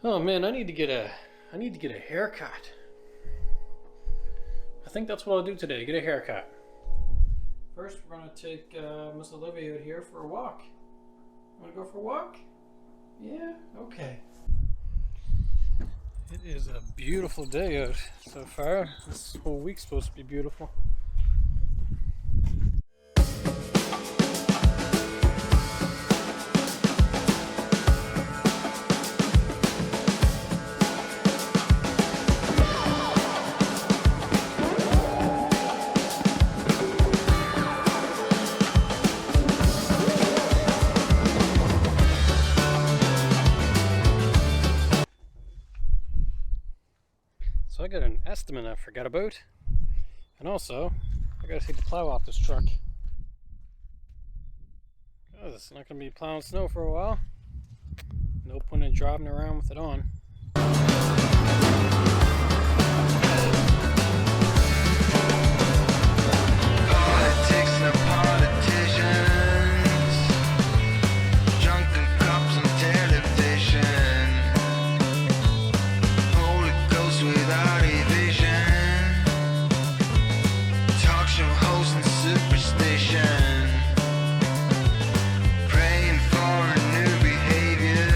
Oh man, I need to get a haircut. I think that's what I'll do today, get a haircut. First, we're gonna take Miss Olivia out here for a walk. Wanna go for a walk? Yeah? Okay. It is a beautiful day out so far. This whole week's supposed to be beautiful. So I got an estimate I forgot about, and also I gotta take the plow off this truck. Cause it's not gonna be plowing snow for a while. No point in driving around with it on. Politics and politicians, drunken cops on television, Holy Ghost without a vision, talk show host and superstition, praying for a new behavior.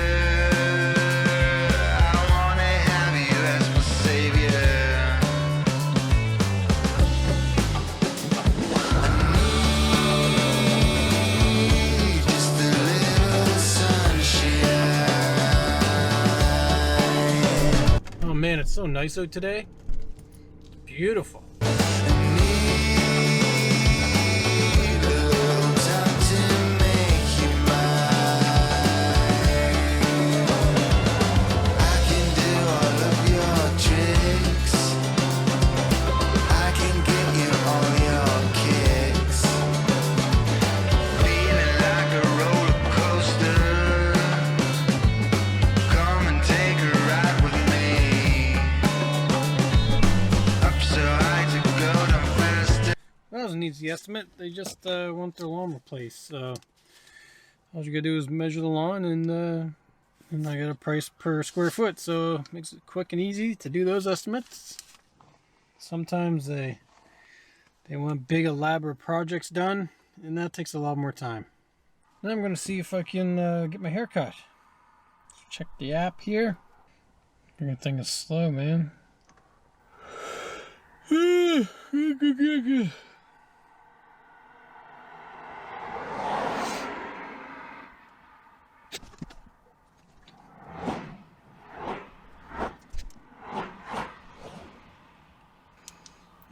I wanna have you as my savior. Just a little sunshine. Oh man, it's so nice out today. It's beautiful. Need a little time to make you mine. I can do all of your tricks. I can get you all your kicks. Feeling like a roller coaster. Come and take a ride with me. Up so high to go down faster. That was an easy estimate. They just want their lawn replaced. So all you gotta do is measure the lawn, and I got a price per square foot. So it makes it quick and easy to do those estimates. Sometimes they want big elaborate projects done, and that takes a lot more time. Now I'm gonna see if I can get my hair cut. Check the app here. Everything is slow, man.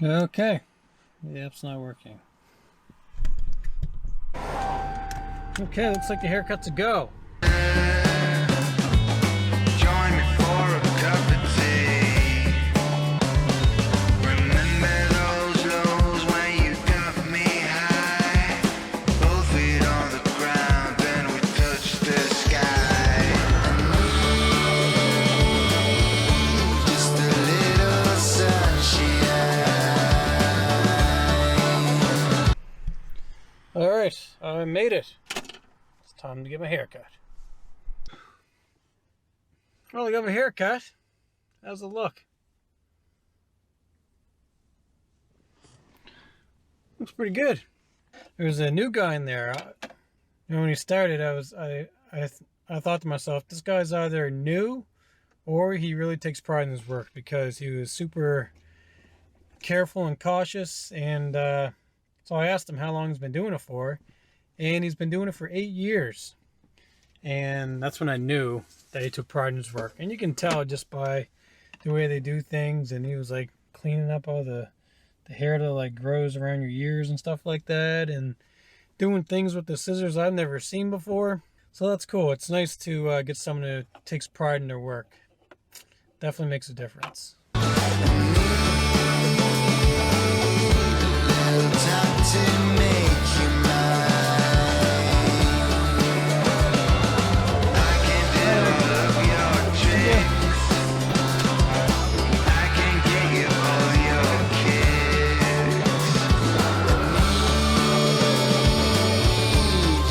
Okay, the app's not working. Okay, looks like the haircut's a go. Join me for a cup of tea. Remember those lows when you got me high? Both feet on the ground, then we touched the sky. Just a little sunshine. Alright, I made it. It's time to get my hair cut. Well, I got my hair cut. How's it look? Looks pretty good. There was a new guy in there. When he started, I thought to myself, this guy's either new or he really takes pride in his work, because he was super careful and cautious. And so I asked him how long he's been doing it for, and he's been doing it for 8 years. And that's when I knew that he took pride in his work. And you can tell just by the way they do things. And he was like cleaning up all the hair that like grows around your ears and stuff like that, and doing things with the scissors I've never seen before. So that's cool. It's nice to get someone who takes pride in their work. Definitely makes a difference. Little time to make you mine. I can do all of your tricks. I can get you all your kicks.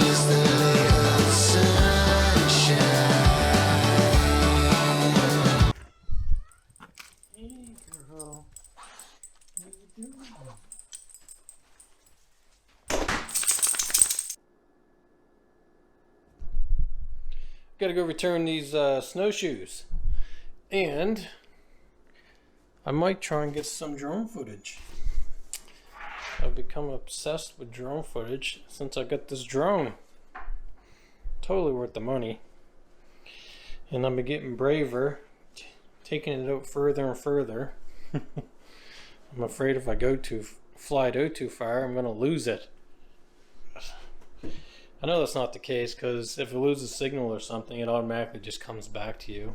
Just a little sunshine. gotta go return these snowshoes. And I might try and get some drone footage. I've become obsessed with drone footage since I got this drone. Totally worth the money. And I've been getting braver, taking it out further and further. I'm afraid if I fly it out too far, I'm gonna lose it. I know that's not the case, because if it loses signal or something, it automatically just comes back to you.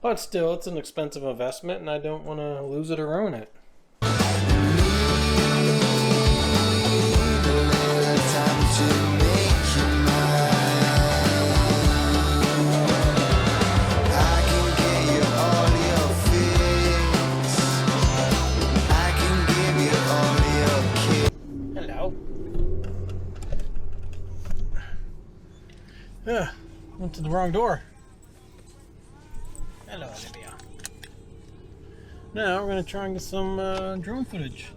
But still, it's an expensive investment, and I don't want to lose it or ruin it. Hello. Went to the wrong door. Hello, Olivia. Now we're going to try and get some drone footage.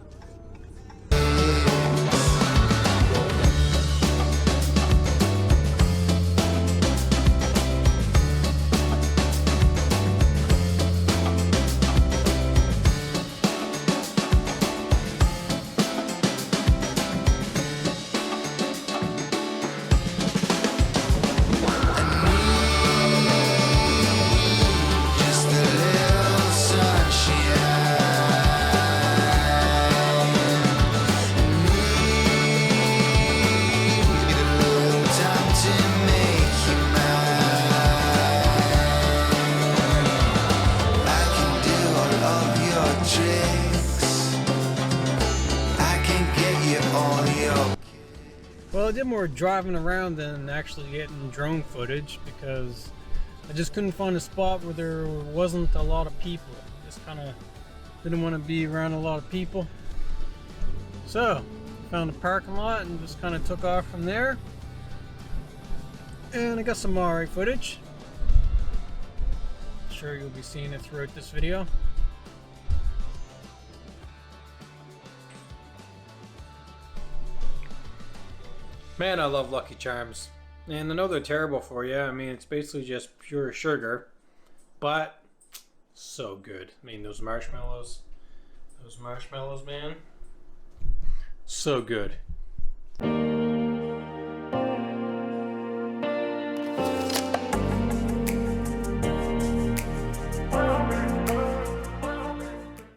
Well, I did more driving around than actually getting drone footage because I just couldn't find a spot where there wasn't a lot of people. Just kind of didn't want to be around a lot of people. So, found a parking lot and just kind of took off from there. And I got some alright footage. I'm sure you'll be seeing it throughout this video. Man, I love Lucky Charms. And I know they're terrible for you. I mean, it's basically just pure sugar. But, so good. I mean, those marshmallows, man. So good.